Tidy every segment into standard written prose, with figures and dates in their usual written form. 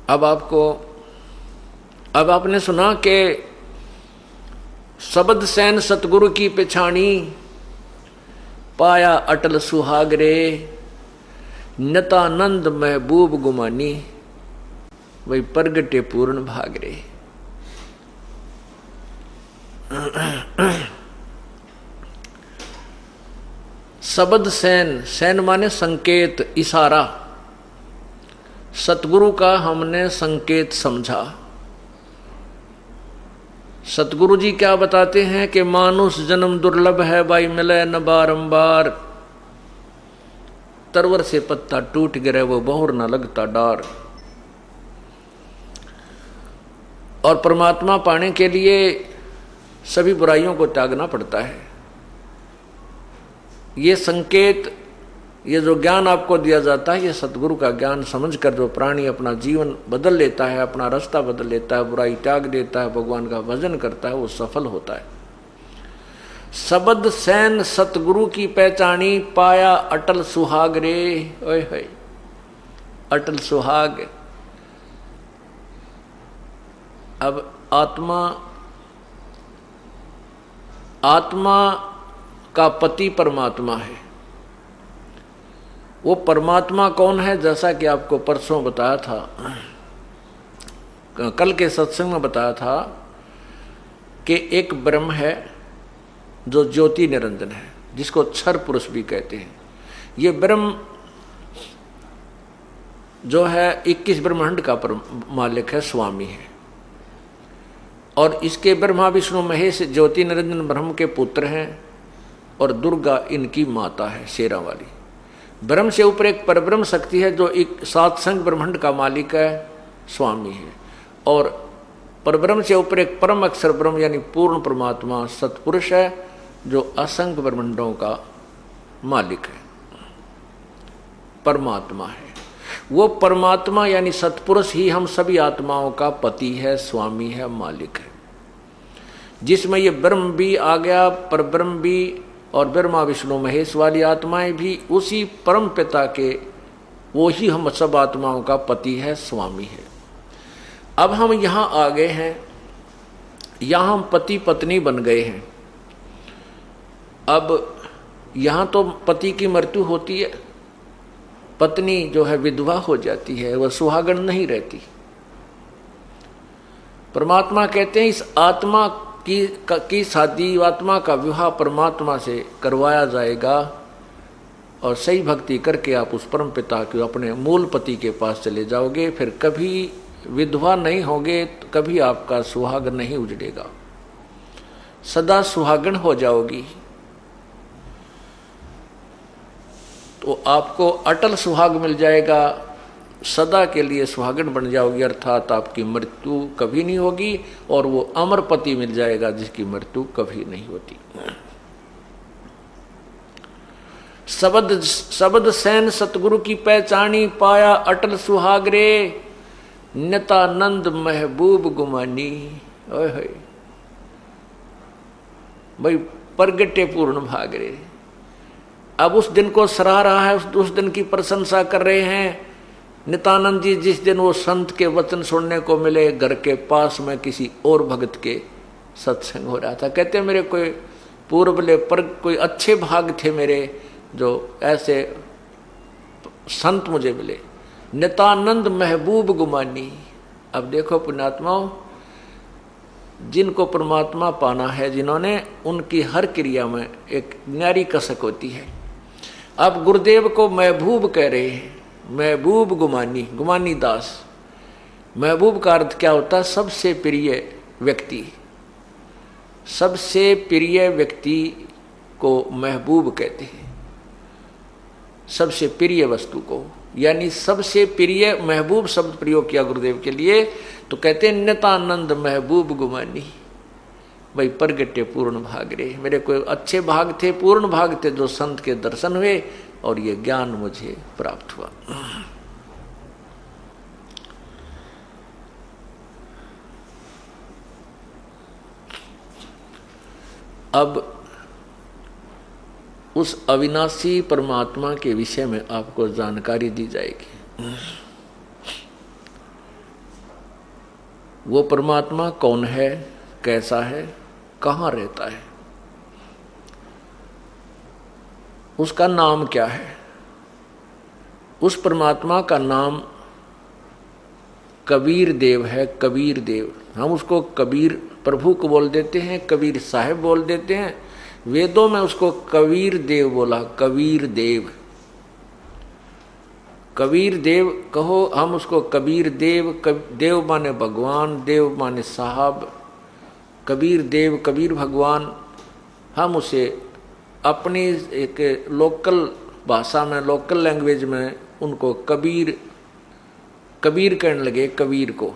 अब आपने सुना कि शब्द सैन सतगुरु की पिछाणी, पाया अटल सुहागरे, नतानंद महबूब गुमानी, वही प्रगटे पूर्ण भागरे। शब्द सैन, सैन माने संकेत, इशारा। सतगुरु का हमने संकेत समझा। सतगुरु जी क्या बताते हैं कि मानुष जन्म दुर्लभ है, भाई मिले न बारंबार। तरवर से पत्ता टूट गिरे, वो बहुर न लगता डार। और परमात्मा पाने के लिए सभी बुराइयों को त्यागना पड़ता है। ये संकेत, ये जो ज्ञान आपको दिया जाता है, ये सतगुरु का ज्ञान समझकर जो प्राणी अपना जीवन बदल लेता है, अपना रास्ता बदल लेता है, बुराई त्याग देता है, भगवान का भजन करता है, वो सफल होता है। शब्द सैन सतगुरु की पहचानी, पाया अटल सुहागरे। ओए होए, अटल सुहाग। अब आत्मा का पति परमात्मा है। वो परमात्मा कौन है? जैसा कि आपको परसों बताया था, कल के सत्संग में बताया था कि एक ब्रह्म है जो ज्योति निरंजन है, जिसको क्षर पुरुष भी कहते हैं। ये ब्रह्म जो है 21 ब्रह्मांड का मालिक है, स्वामी है। और इसके ब्रह्मा विष्णु महेश ज्योति निरंजन ब्रह्म के पुत्र हैं, और दुर्गा इनकी माता है, शेरा वाली। ब्रह्म से ऊपर एक परब्रह्म शक्ति है जो एक सात संग ब्रह्मांड का मालिक है, स्वामी है। और परब्रह्म से ऊपर एक परम अक्षर ब्रह्म यानी पूर्ण परमात्मा सतपुरुष है, जो असंख्य ब्रह्मांडों का मालिक है, परमात्मा है। वो परमात्मा यानी सतपुरुष ही हम सभी आत्माओं का पति है, स्वामी है, मालिक है। जिसमें ये ब्रह्म भी आ गया, परब्रह्म भी, और ब्रह्मा विष्णु महेश वाली आत्माएं भी उसी परम पिता के, वो ही हम सब आत्माओं का पति है, स्वामी है। अब हम यहाँ आ गए हैं, यहाँ हम पति पत्नी बन गए हैं। अब यहाँ तो पति की मृत्यु होती है, पत्नी जो है विधवा हो जाती है, वह सुहागन नहीं रहती। परमात्मा कहते हैं इस आत्मा की शादी, आत्मा का विवाह परमात्मा से करवाया जाएगा, और सही भक्ति करके आप उस परम पिता के अपने मूल पति के पास चले जाओगे। फिर कभी विधवा नहीं होगे, तो कभी आपका सुहाग नहीं उजड़ेगा, सदा सुहागन हो जाओगी। तो आपको अटल सुहाग मिल जाएगा, सदा के लिए सुहागन बन जाओगी, अर्थात आपकी मृत्यु कभी नहीं होगी। और वो अमर पति मिल जाएगा जिसकी मृत्यु कभी नहीं होती। शब्द सैन सतगुरु की पहचानी, पाया अटल सुहागरे, नतानंद महबूब गुमानी। ओए होए, भाई प्रगटे पूर्ण भागरे। अब उस दिन को सराह रहा है, उस दिन की प्रशंसा कर रहे हैं नित्यानंद जी। जिस दिन वो संत के वचन सुनने को मिले, घर के पास में किसी और भगत के सत्संग हो रहा था। कहते मेरे कोई पूर्वले पर कोई अच्छे भाग थे मेरे, जो ऐसे संत मुझे मिले। नित्यानंद महबूब गुमानी। अब देखो पुण्यात्माओं, जिनको परमात्मा पाना है, जिन्होंने, उनकी हर क्रिया में एक न्यारी कसक होती है। अब गुरुदेव को महबूब कह रहे हैं, महबूब गुमानी, गुमानी दास। महबूब का अर्थ क्या होता है? सबसे प्रिय व्यक्ति। सबसे प्रिय व्यक्ति को महबूब कहते हैं, सबसे प्रिय वस्तु को, यानी सबसे प्रिय। महबूब शब्द प्रयोग किया गुरुदेव के लिए, तो कहते हैं नित्यानंद महबूब गुमानी। भाई प्रगटे पूर्ण भागरे। मेरे कोई अच्छे भाग थे, पूर्ण भाग थे, जो संत के दर्शन हुए और ये ज्ञान मुझे प्राप्त हुआ। अब उस अविनाशी परमात्मा के विषय में आपको जानकारी दी जाएगी। वो परमात्मा कौन है, कैसा है, कहाँ रहता है, उसका नाम क्या है। उस परमात्मा का नाम कबीर देव है। कबीर देव, हम उसको कबीर प्रभु को बोल देते हैं, कबीर साहब बोल देते हैं। वेदों में उसको कबीर देव बोला। कबीर देव, कबीर देव कहो, हम उसको कबीर देव। देव माने भगवान, देव माने साहब। कबीर देव, कबीर भगवान, हम उसे अपनी एक लोकल भाषा में, लोकल लैंग्वेज में उनको कबीर कबीर कहने लगे। कबीर को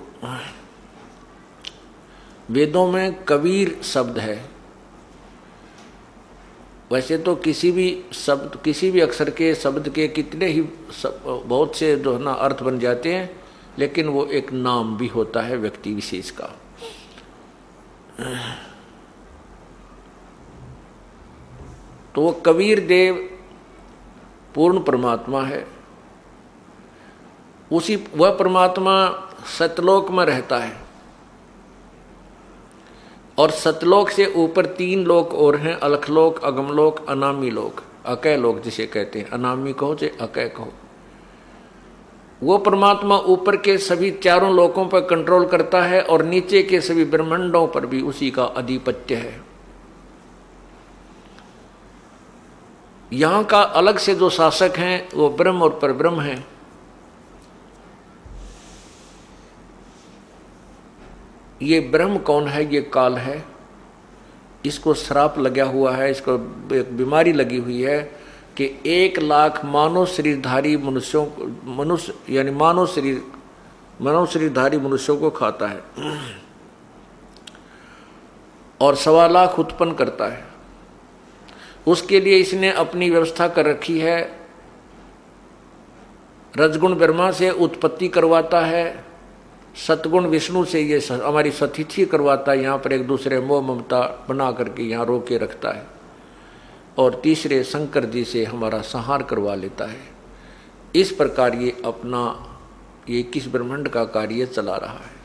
वेदों में कबीर शब्द है। वैसे तो किसी भी शब्द, किसी भी अक्षर के शब्द के कितने ही बहुत से जो है ना अर्थ बन जाते हैं, लेकिन वो एक नाम भी होता है व्यक्ति विशेष का। तो वो कबीर देव पूर्ण परमात्मा है। उसी वह परमात्मा सतलोक में रहता है, और सतलोक से ऊपर 3 लोक और हैं, अलखलोक, अगमलोक, अनामी लोक, अकय लोक जिसे कहते हैं। अनामी कहो चाहे अकय कहो। वो परमात्मा ऊपर के सभी 4 लोकों पर कंट्रोल करता है, और नीचे के सभी ब्रह्मांडों पर भी उसी का आधिपत्य है। यहाँ का अलग से जो शासक हैं वो ब्रह्म और परब्रह्म हैं। ये ब्रह्म कौन है? ये काल है। इसको श्राप लगा हुआ है, इसको एक बीमारी लगी हुई है कि 1 लाख मानव शरीरधारी मनुष्यों, मनुष्य यानी मानव शरीरधारी मनुष्यों को खाता है और 1.25 लाख उत्पन्न करता है। उसके लिए इसने अपनी व्यवस्था कर रखी है। रजगुण ब्रह्मा से उत्पत्ति करवाता है, सतगुण विष्णु से ये हमारी सतिथि करवाता है, यहाँ पर एक दूसरे मोह ममता बना करके यहाँ रोके रखता है, और तीसरे शंकर जी से हमारा संहार करवा लेता है। इस प्रकार ये अपना 21 ब्रह्मांड का कार्य चला रहा है।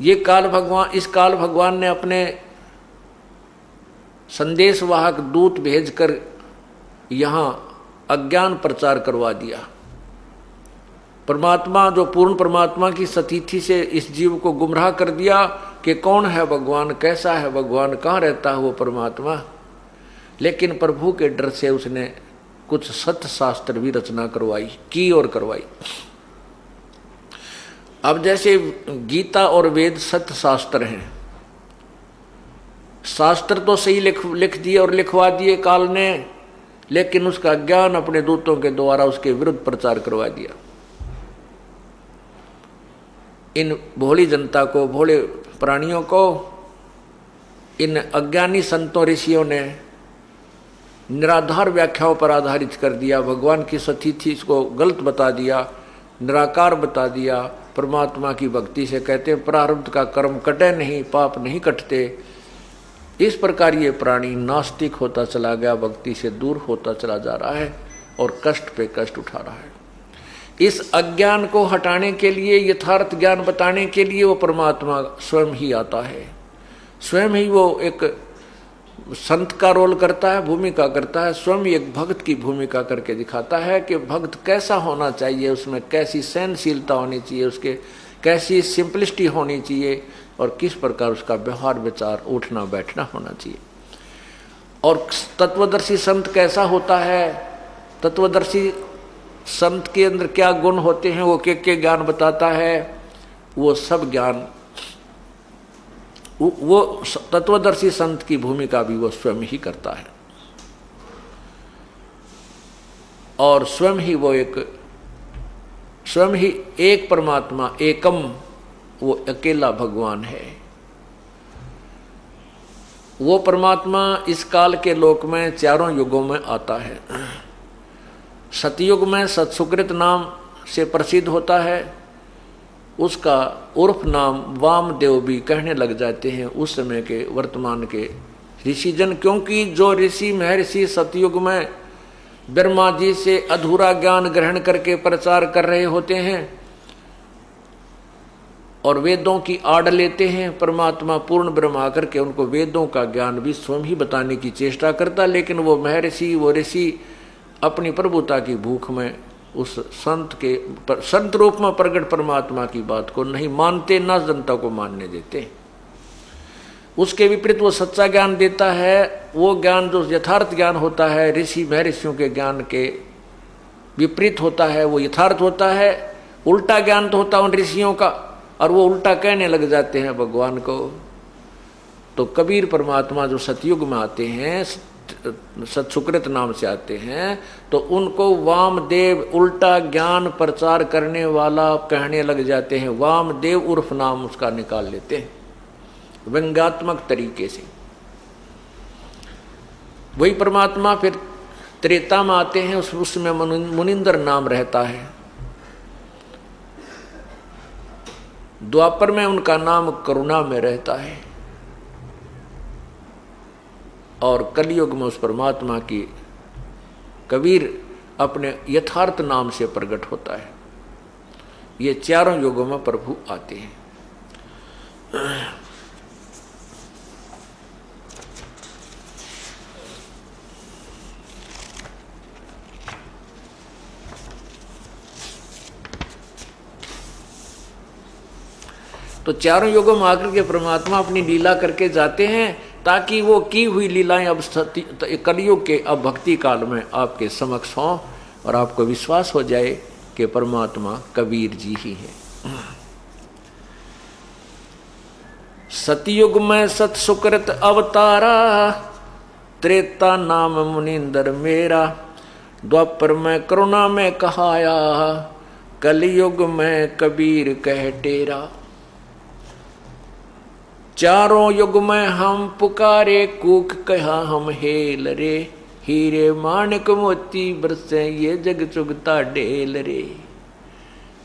ये काल भगवान, इस काल भगवान ने अपने संदेशवाहक दूत भेजकर यहाँ अज्ञान प्रचार करवा दिया। परमात्मा, जो पूर्ण परमात्मा की सतिथि से इस जीव को गुमराह कर दिया कि कौन है भगवान, कैसा है भगवान, कहाँ रहता है वो परमात्मा। लेकिन प्रभु के डर से उसने कुछ सत्य शास्त्र भी रचना की और करवाई। अब जैसे गीता और वेद सत्य शास्त्र हैं, शास्त्र तो सही लिख दिए और लिखवा दिए काल ने, लेकिन उसका ज्ञान अपने दूतों के द्वारा उसके विरुद्ध प्रचार करवा दिया। इन भोली जनता को, भोले प्राणियों को, इन अज्ञानी संतों ऋषियों ने निराधार व्याख्याओं पर आधारित कर दिया। भगवान की सतिथि इसको गलत बता दिया, निराकार बता दिया। परमात्मा की भक्ति से कहते हैं प्रारब्ध का कर्म कटे नहीं, पाप नहीं कटते। इस प्रकार ये प्राणी नास्तिक होता चला गया, भक्ति से दूर होता चला जा रहा है और कष्ट पे कष्ट उठा रहा है। इस अज्ञान को हटाने के लिए, यथार्थ ज्ञान बताने के लिए वो परमात्मा स्वयं ही आता है। स्वयं ही वो एक संत का रोल करता है, भूमिका करता है। स्वयं एक भक्त की भूमिका करके दिखाता है कि भक्त कैसा होना चाहिए, उसमें कैसी सहनशीलता होनी चाहिए, उसके कैसी सिंपलिसिटी होनी चाहिए, और किस प्रकार उसका व्यवहार विचार उठना बैठना होना चाहिए। और तत्वदर्शी संत कैसा होता है, तत्वदर्शी संत के अंदर क्या गुण होते हैं, वो के ज्ञान बताता है। वो सब ज्ञान, वो तत्वदर्शी संत की भूमिका भी वो स्वयं ही करता है, और स्वयं ही वो स्वयं ही एक परमात्मा, एकम, वो अकेला भगवान है। वो परमात्मा इस काल के लोक में 4 युगों में आता है। सतयुग में सत्सुकृत नाम से प्रसिद्ध होता है। उसका उर्फ नाम वामदेव भी कहने लग जाते हैं उस समय के, वर्तमान के ऋषिजन, क्योंकि जो ऋषि महर्षि सतयुग में ब्रह्मा जी से अधूरा ज्ञान ग्रहण करके प्रचार कर रहे होते हैं, और वेदों की आड़ लेते हैं। परमात्मा पूर्ण ब्रह्म आकर के उनको वेदों का ज्ञान भी स्वयं ही बताने की चेष्टा करता, लेकिन वो महर्षि, वो ऋषि अपनी प्रभुता की भूख में उस संत रूप में प्रकट परमात्मा की बात को नहीं मानते, न जनता को मानने देते। उसके विपरीत वो सच्चा ज्ञान देता है। वो ज्ञान जो यथार्थ ज्ञान होता है, ऋषि महर्षियों के ज्ञान के विपरीत होता है, वो यथार्थ होता है। उल्टा ज्ञान तो होता है उन ऋषियों का, और वो उल्टा कहने लग जाते हैं भगवान को। तो कबीर परमात्मा जो सतयुग में आते हैं, सतसुकृत नाम से आते हैं, तो उनको वामदेव, उल्टा ज्ञान प्रचार करने वाला कहने लग जाते हैं। वामदेव उर्फ नाम उसका निकाल लेते हैं व्यंग्यात्मक तरीके से। वही परमात्मा फिर त्रेता में आते हैं, उसमें मुनिंदर नाम रहता है। द्वापर में उनका नाम करुणा में रहता है, और कलयुग में उस परमात्मा की कबीर अपने यथार्थ नाम से प्रकट होता है। ये चारों युगों में प्रभु आते हैं। तो चारों युगों में आकर के परमात्मा अपनी लीला करके जाते हैं, ताकि वो की हुई लीलाएं अब कलयुग के, अब भक्ति काल में आपके समक्ष हों और आपको विश्वास हो जाए कि परमात्मा कबीर जी ही है। सतयुग में सतसुकृत अवतारा, त्रेता नाम मुनिंदर मेरा, द्वापर में करुणा में कहाया, कलयुग में कबीर कह टेरा। चारों युग में हम पुकारे, कूक कहा हम हेल रे, हीरे माणिक मोती बरसे ये जग चुगता ढेल रे।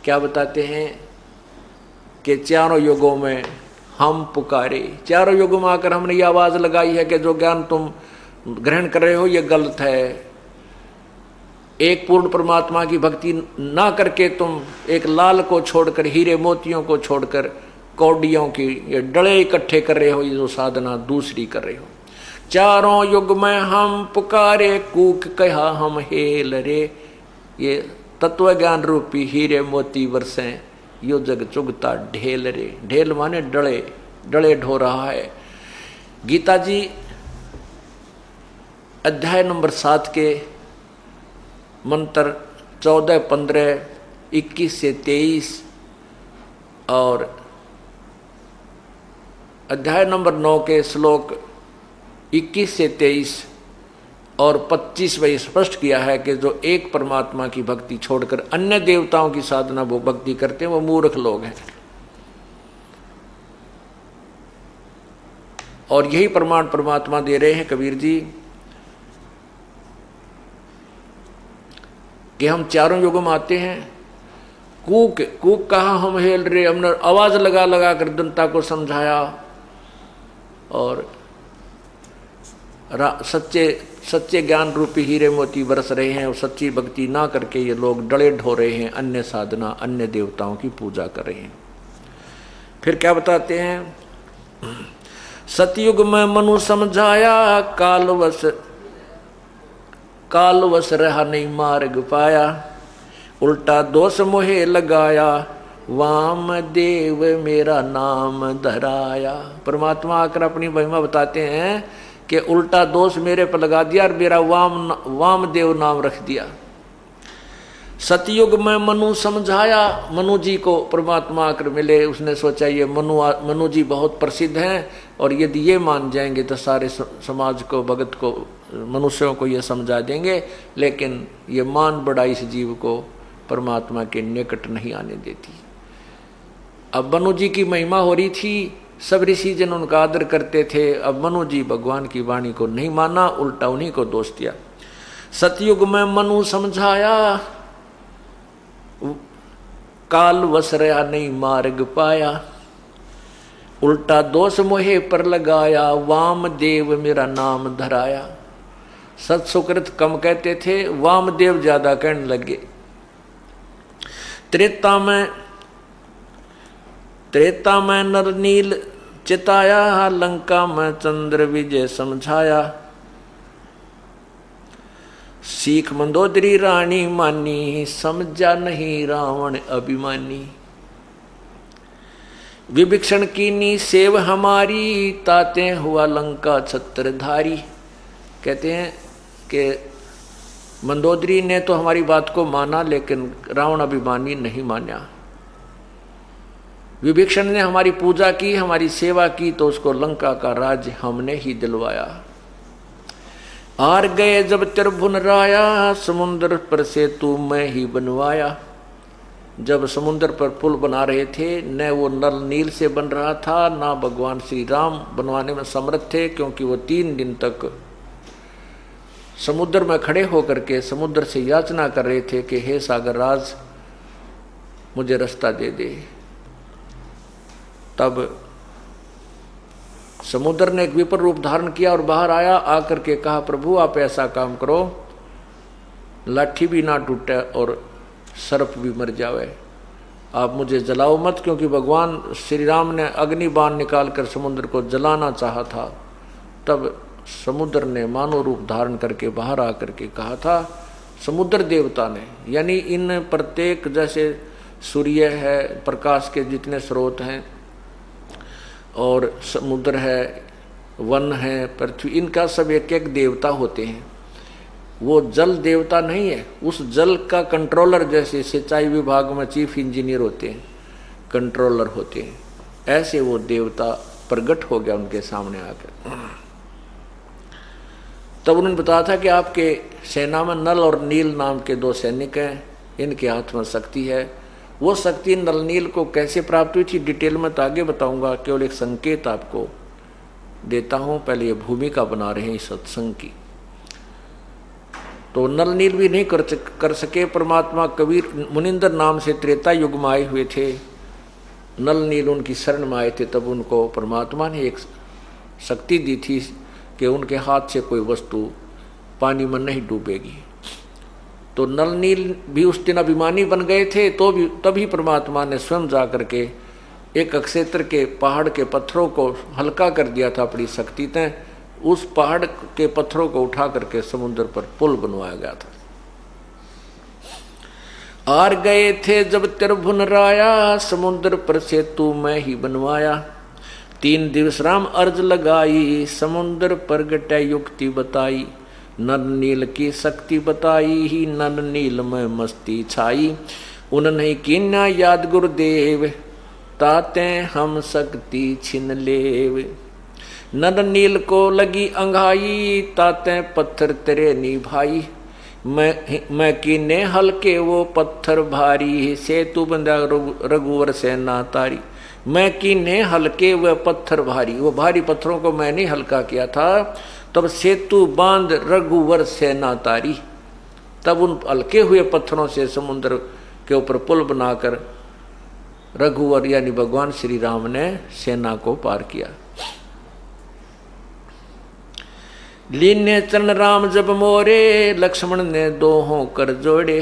क्या बताते हैं कि चारों युगों में हम पुकारे, चारों युगों में आकर हमने ये आवाज लगाई है कि जो ज्ञान तुम ग्रहण कर रहे हो ये गलत है। एक पूर्ण परमात्मा की भक्ति ना करके तुम एक लाल को छोड़कर, हीरे मोतियों को छोड़कर कौडियों की ये डले इकट्ठे कर रहे हो, ये जो साधना दूसरी कर रहे हो। चारों युग में हम पुकारे, कूक कहा हम हेल रे, ये तत्व ज्ञान रूपी हीरे मोती बरसे यो जग चुगता ढेल रे। ढेल माने डले, डले ढो रहा है। गीता जी अध्याय नंबर 7 के मंत्र 14, 15, 21 से 23 और अध्याय नंबर 9 के श्लोक 21 से 23 और 25 में स्पष्ट किया है कि जो एक परमात्मा की भक्ति छोड़कर अन्य देवताओं की साधना वो भक्ति करते हैं, वो मूर्ख लोग हैं। और यही प्रमाण परमात्मा दे रहे हैं कबीर जी कि हम चारों युगों में आते हैं। कूक कूक कहा हम हेल रे, हमने आवाज लगा लगा कर जनता को समझाया और सच्चे ज्ञान रूपी हीरे मोती बरस रहे हैं, और सच्ची भक्ति ना करके ये लोग डले ढो रहे हैं, अन्य साधना, अन्य देवताओं की पूजा कर रहे हैं। फिर क्या बताते हैं? सतयुग में मनु समझाया, कालवश रहा नहीं मार्ग पाया, उल्टा दोष मोहे लगाया, वामदेव मेरा नाम धराया। परमात्मा आकर अपनी महिमा बताते हैं कि उल्टा दोष मेरे पर लगा दिया और मेरा वामदेव नाम रख दिया। सतयुग में मनु समझाया, मनु जी को परमात्मा आकर मिले, उसने सोचा ये मनु जी बहुत प्रसिद्ध हैं और यदि ये मान जाएंगे तो सारे समाज को, भगत को, मनुष्यों को ये समझा देंगे, लेकिन ये मान बड़ा इस जीव को परमात्मा के निकट नहीं आने देती। अब मनु जी की महिमा हो रही थी, सब ऋषि जन उनका आदर करते थे। अब मनु जी भगवान की वाणी को नहीं माना, उल्टा उन्हीं को दोष दिया। सतयुग में मनु समझाया, काल वश रहा नहीं मार्ग पाया, उल्टा दोष मोहे पर लगाया, वामदेव मेरा नाम धराया। सत्सुकृत कम कहते थे, वामदेव ज्यादा कहने लगे। त्रेता में त्रेता में नर नील चिताया, लंका में चंद्र विजय समझाया। सीख मंदोदरी रानी मानी, समझा नहीं रावण अभिमानी। विभीषण की नी सेव हमारी, ताते हुआ लंका छत्रधारी। कहते हैं कि मंदोदरी ने तो हमारी बात को माना, लेकिन रावण अभिमानी नहीं माना। विभीषण ने हमारी पूजा की, हमारी सेवा की, तो उसको लंका का राज्य हमने ही दिलवाया। आर गए जब त्रिभुवन राया, समुद्र पर सेतु मैं ही बनवाया। जब समुद्र पर पुल बना रहे थे, न वो नल नील से बन रहा था, ना भगवान श्री राम बनवाने में समर्थ थे, क्योंकि वो 3 दिन तक समुद्र में खड़े होकर के समुद्र से याचना कर रहे थे कि हे सागर राज, मुझे रास्ता दे दे। तब समुद्र ने एक विपर रूप धारण किया और बाहर आया, आकर के कहा, प्रभु आप ऐसा काम करो, लाठी भी ना टूटे और सर्प भी मर जावे, आप मुझे जलाओ मत, क्योंकि भगवान श्री राम ने अग्नि बाण निकालकर समुद्र को जलाना चाहा था। तब समुद्र ने मानव रूप धारण करके बाहर आकर के कहा था, समुद्र देवता ने, यानी इन प्रत्येक, जैसे सूर्य है, प्रकाश के जितने स्रोत हैं, और समुद्र है, वन है, पृथ्वी, इनका सब एक एक देवता होते हैं। वो जल देवता नहीं है, उस जल का कंट्रोलर, जैसे सिंचाई विभाग में चीफ इंजीनियर होते हैं, कंट्रोलर होते हैं, ऐसे वो देवता प्रकट हो गया उनके सामने आकर। तब उन्होंने बताया था कि आपके सेना में नल और नील नाम के 2 सैनिक हैं, इनके हाथ में शक्ति है। वो शक्ति नल नील को कैसे प्राप्त हुई थी डिटेल में तो आगे बताऊंगा, केवल एक संकेत आपको देता हूं। पहले ये भूमिका बना रहे हैं इस सत्संग की। तो नल नील भी नहीं कर सके। परमात्मा कबीर मुनिंदर नाम से त्रेता युग में आए हुए थे, नल नील उनकी शरण में आए थे। तब उनको परमात्मा ने एक शक्ति दी थी कि उनके हाथ से कोई वस्तु पानी में नहीं डूबेगी। तो नल नील भी उस दिन अभिमानी बन गए थे, तो भी तभी परमात्मा ने स्वयं जा करके एक अक्षेत्र के पहाड़ के पत्थरों को हल्का कर दिया था अपनी शक्ति से। उस पहाड़ के पत्थरों को उठा करके समुद्र पर पुल बनवाया गया था। आर गए थे जब त्रिभुवन राया, समुद्र पर सेतु मैं ही बनवाया। 3 दिवस राम अर्ज लगाई, समुद्र पर गटे युक्ति बताई। नल नील की शक्ति बताई ही, नल नील में मस्ती छाई। उन्हें कीन्या याद गुरुदेव, ताते हम शक्ति छिन लेव। नल नील को लगी अंघाई, ताते पत्थर तेरे निभाई। मैं कीने हल्के वो पत्थर भारी, सेतु बंधा रघुवर सेना तारी। मैं कीने हल्के वह पत्थर भारी, वो भारी पत्थरों को मैंने हल्का किया था। तब सेतु बांध रघुवर सेना तारी। तब उन हल्के हुए पत्थरों से समुद्र के ऊपर पुल बनाकर रघुवर यानी भगवान श्री राम ने सेना को पार किया। लीने चरण राम जब मोरे, लक्ष्मण ने 2 कर जोड़े।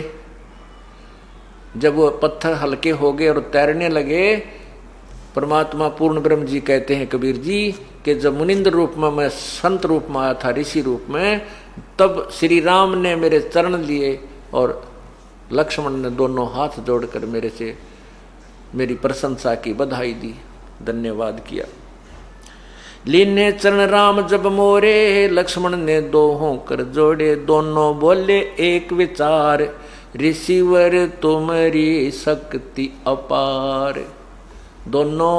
जब वो पत्थर हल्के हो गए और तैरने लगे, परमात्मा पूर्ण ब्रह्म जी कहते हैं कबीर जी कि जब मुनिंद्र रूप में मैं संत रूप में आया था, ऋषि रूप में, तब श्री राम ने मेरे चरण लिए और लक्ष्मण ने 2 हाथ जोड़कर मेरे से मेरी प्रशंसा की, बधाई दी, धन्यवाद किया। लीने चरण राम जब मोरे, लक्ष्मण ने 2 कर जोड़े। दोनों बोले एक विचार, ऋषिवर तुम्हारी शक्ति अपार। दोनों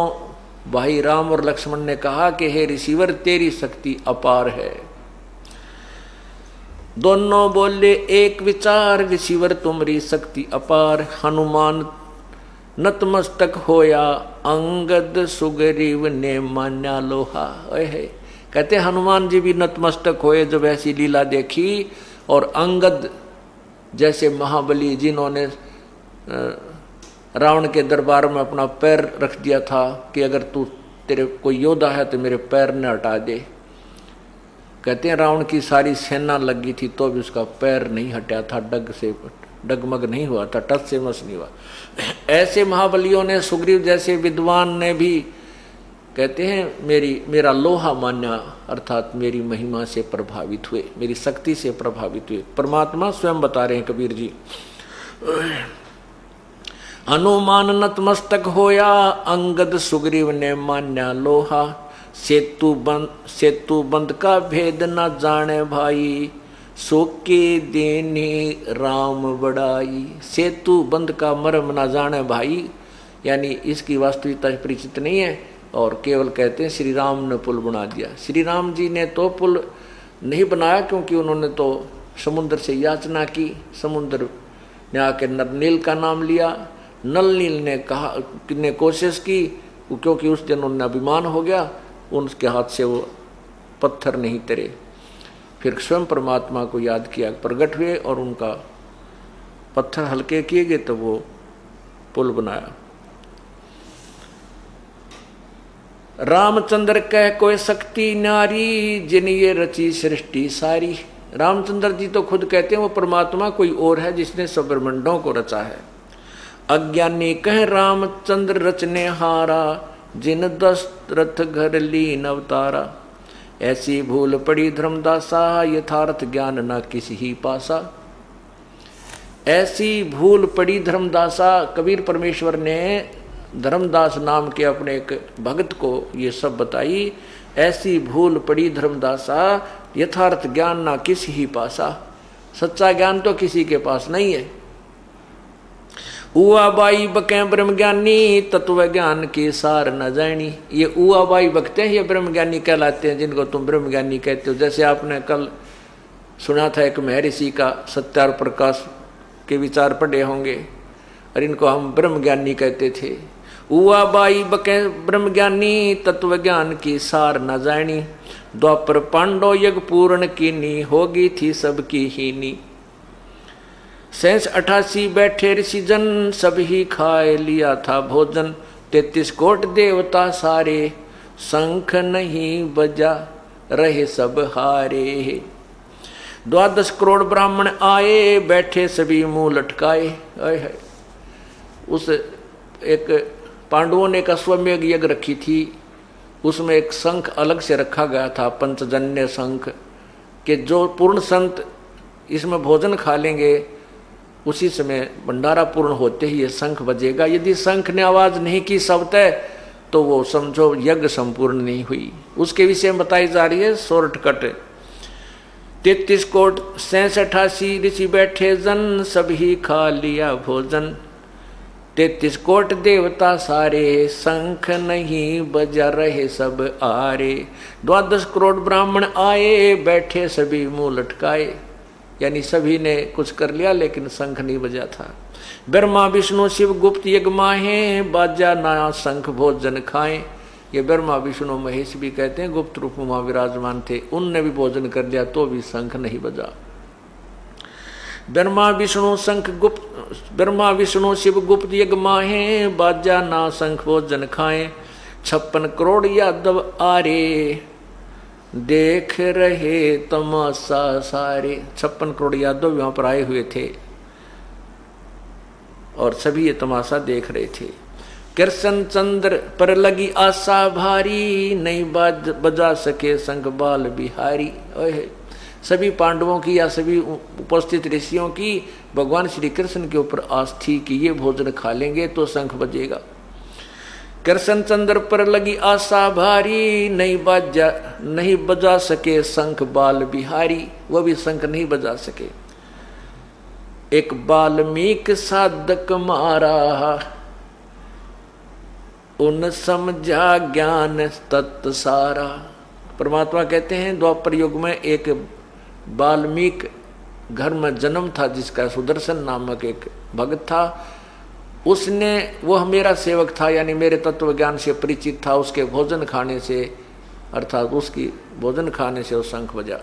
भाई राम और लक्ष्मण ने कहा कि हे ऋषिवर तेरी शक्ति अपार है। दोनों बोले एक विचार, ऋषिवर तुम्हारी शक्ति अपार। हनुमान नतमस्तक होया, अंगद सुग्रीव ने मान्या लोहा। कहते हनुमान जी भी नतमस्तक होए जब ऐसी लीला देखी। और अंगद जैसे महाबली जिन्होंने रावण के दरबार में अपना पैर रख दिया था कि अगर तू तेरे कोई योद्धा है तो मेरे पैर न हटा दे। कहते हैं रावण की सारी सेना लगी थी तो भी उसका पैर नहीं हटा था, डग से डगमग नहीं हुआ था, टच से मस नहीं हुआ। ऐसे महाबलियों ने, सुग्रीव जैसे विद्वान ने भी कहते हैं मेरा लोहा मान्या, अर्थात मेरी महिमा से प्रभावित हुए, मेरी शक्ति से प्रभावित हुए। परमात्मा स्वयं बता रहे हैं कबीर जी, हनुमान नतमस्तक होया, अंगद सुग्रीव ने मान्या लोहा। सेतु बंद का भेद न जाने भाई, सोके देने राम बड़ाई। सेतु बंद का मर्म न जाने भाई, यानी इसकी वास्तविकता परिचित नहीं है और केवल कहते हैं श्री राम ने पुल बना दिया। श्री राम जी ने तो पुल नहीं बनाया, क्योंकि उन्होंने तो समुद्र से याचना की, समुद्र ने आके नलनील का नाम लिया। नलनील ने कोशिश की, क्योंकि उस दिन उन्हें अभिमान हो गया, उनके हाथ से वो पत्थर नहीं तरे। फिर स्वयं परमात्मा को याद किया, प्रकट हुए और उनका पत्थर हल्के किए गए, तो वो पुल बनाया। रामचंद्र कह कोई शक्ति नारी, जिन ये रची सृष्टि सारी। रामचंद्र जी तो खुद कहते हैं वो परमात्मा कोई और है जिसने सब ब्रह्मांडों को रचा है। अज्ञानी कह रामचंद्र रचने हारा, जिन दशरथ घर लीन अवतारा। ऐसी भूल पड़ी धर्मदासा, यथार्थ ज्ञान न किसी ही पासा। ऐसी भूल पड़ी धर्मदासा, कबीर परमेश्वर ने धर्मदास नाम के अपने एक भक्त को ये सब बताई। ऐसी भूल पड़ी धर्मदासा, यथार्थ ज्ञान ना किसी ही पासा। सच्चा ज्ञान तो किसी के पास नहीं है। उआ बाई बकें ब्रह्म ज्ञानी, तत्व ज्ञान की सार न जानी। ये उआ बाई बकते हैं, ये ब्रह्म ज्ञानी कहलाते हैं, जिनको तुम ब्रह्म ज्ञानी कहते हो। जैसे आपने कल सुना था एक महर्षि का सत्यार प्रकाश के विचार पढ़े होंगे, और इनको हम ब्रह्म ज्ञानी कहते थे। उआ बाई बके ब्रह्म ज्ञानी, तत्व ज्ञान की सार न जानी। द्वापर पांडव यज्ञ पूर्ण कीनी, होगी थी सबकी हीनी। 88 बैठे ऋषिजन, सब ही खाए लिया था भोजन। 33 कोट देवता सारे, शंख नहीं बजा रहे सब हारे। 12 करोड़ ब्राह्मण आए, बैठे सभी मुंह लटकाए। उस एक पांडवों ने एक अश्वमेघ यज्ञ रखी थी, उसमें एक शंख अलग से रखा गया था, पंचजन्य शंख, कि जो पूर्ण संत इसमें भोजन खा लेंगे उसी समय भंडारा पूर्ण होते ही ये शंख बजेगा। यदि शंख ने आवाज नहीं की शब्द तो वो समझो यज्ञ संपूर्ण नहीं हुई। उसके विषय में बताई जा रही है शॉर्टकट। 33 कोट 86 ऋषि बैठे जन, सभी खा लिया भोजन। 33 कोट देवता सारे, शंख नहीं बजा रहे सब आरे। 12 करोड़ ब्राह्मण आए, बैठे सभी मुंह लटकाए। यानी सभी ने कुछ कर लिया लेकिन शंख नहीं बजा था। ब्रह्मा विष्णु शिव गुप्त यज्ञ माहे, बाजा ना शंख भोजन खाएं। ये ब्रह्मा विष्णु महेश भी कहते हैं गुप्त रूप में वहां विराजमान थे, उनने भी भोजन कर लिया तो भी शंख नहीं बजा। ब्रह्मा विष्णु शिव गुप्त यज्ञ माहे, बाजा ना शंख भोजन खाएं। 56 करोड़ यादव आरे, देख रहे तमाशा सारे। 56 करोड़ यादव वहां पर आए हुए थे और सभी ये तमाशा देख रहे थे। कृष्ण चंद्र पर लगी आशा भारी, नहीं बजा सके शंख बाल बिहारी। सभी पांडवों की या सभी उपस्थित ऋषियों की भगवान श्री कृष्ण के ऊपर आस थी कि ये भोजन खा लेंगे तो शंख बजेगा। कृष्ण चंद्र पर लगी आशा भारी, नहीं बजा सके शंख बाल बिहारी। वह भी शंख नहीं बजा सके। एक वाल्मीकि साधक मारा, उन समझा ज्ञान तत्व सारा। परमात्मा कहते हैं द्वापर युग में एक वाल्मीकि घर में जन्म था जिसका सुदर्शन नामक एक भक्त था। उसने, वह मेरा सेवक था, यानी मेरे तत्व ज्ञान से परिचित था। उसके भोजन खाने से, अर्थात उसकी भोजन खाने से वो शंख बजा।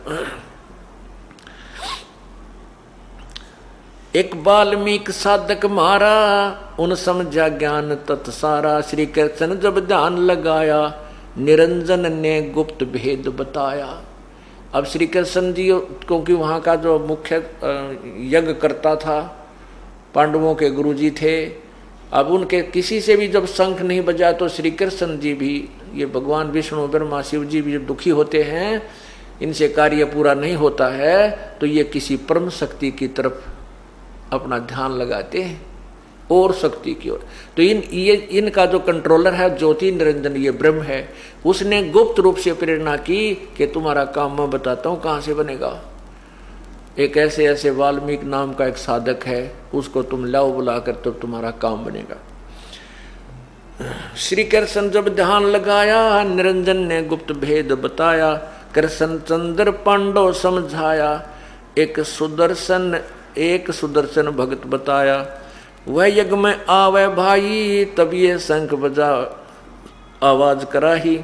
एक वाल्मीकि साधक मारा, उन समझा ज्ञान तत् सारा। श्री कृष्ण जब ध्यान लगाया, निरंजन ने गुप्त भेद बताया। अब श्री कृष्ण जी, क्योंकि वहाँ का जो मुख्य यज्ञ करता था पांडवों के गुरुजी थे। अब उनके किसी से भी जब शंख नहीं बजा तो श्री कृष्ण जी भी, ये भगवान विष्णु ब्रह्मा शिव जी भी जब दुखी होते हैं, इनसे कार्य पूरा नहीं होता है, तो ये किसी परम शक्ति की तरफ अपना ध्यान लगाते हैं और शक्ति की ओर। तो इनका जो कंट्रोलर है ज्योति निरंजन, ये ब्रह्म है, उसने गुप्त रूप से प्रेरणा की कि तुम्हारा काम मैं बताता हूं कहां से बनेगा। एक ऐसे वाल्मीकि नाम का एक साधक है, उसको तुम लाओ बुलाकर, तो तुम्हारा काम बनेगा। श्री कृष्ण जब ध्यान लगाया, निरंजन ने गुप्त भेद बताया, कृष्ण चंद्र पांडव समझाया, एक सुदर्शन भगत बताया, वह यज्ञ में आवे भाई, तब ये शंख बजा आवाज कराही,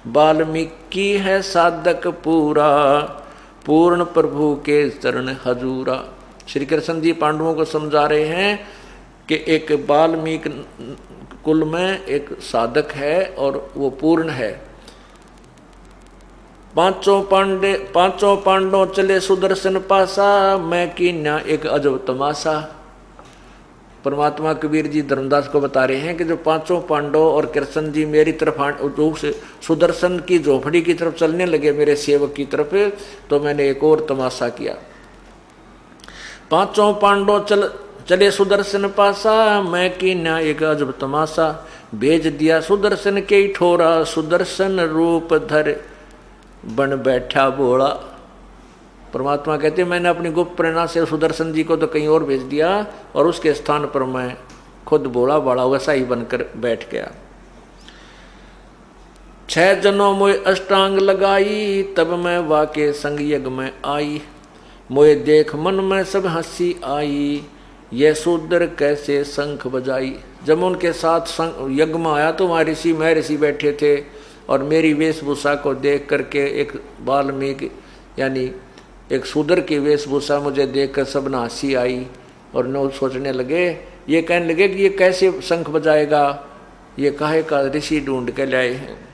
वाल्मीकि है साधक पूरा, पूर्ण प्रभु के चरण हजूरा। श्री कृष्ण जी पांडवों को समझा रहे हैं कि एक वाल्मीकि कुल में एक साधक है और वो पूर्ण है। पांचों पांडव चले सुदर्शन पासा, मैं कीन्या एक अजब तमाशा। परमात्मा कबीर जी धर्मदास को बता रहे हैं कि जो पांचों पांडव और कृष्ण जी मेरी तरफ सुदर्शन की झोपड़ी की तरफ चलने लगे, मेरे सेवक की तरफ, तो मैंने एक और तमाशा किया। पांचों पांडव चले सुदर्शन पासा, मैं कीन्या एक अजब तमाशा, भेज दिया सुदर्शन के ठोरा, सुदर्शन रूप धर बन बैठा बोला। परमात्मा कहते हैं मैंने अपनी गुप्त प्रेरणा से सुदर्शन जी को तो कहीं और भेज दिया, और उसके स्थान पर मैं खुद बोला बड़ा वैसा ही बनकर बैठ गया। 6 जनों मोए अष्टांग लगाई, तब मैं वाके संग यज्ञ में आई, मोए देख मन में सब हंसी आई, यह शूद्र कैसे शंख बजाई। जब उनके साथ यज्ञ में आया तो वहाँ मैं ऋषि बैठे थे, और मेरी वेशभूषा को देख करके एक वाल्मीकि यानी एक शूद्र की वेशभूषा मुझे देखकर सब ने हंसी आई, और न सोचने लगे, ये कहने लगे कि ये कैसे शंख बजाएगा, ये काहे का ऋषि ढूंढ के लाए हैं।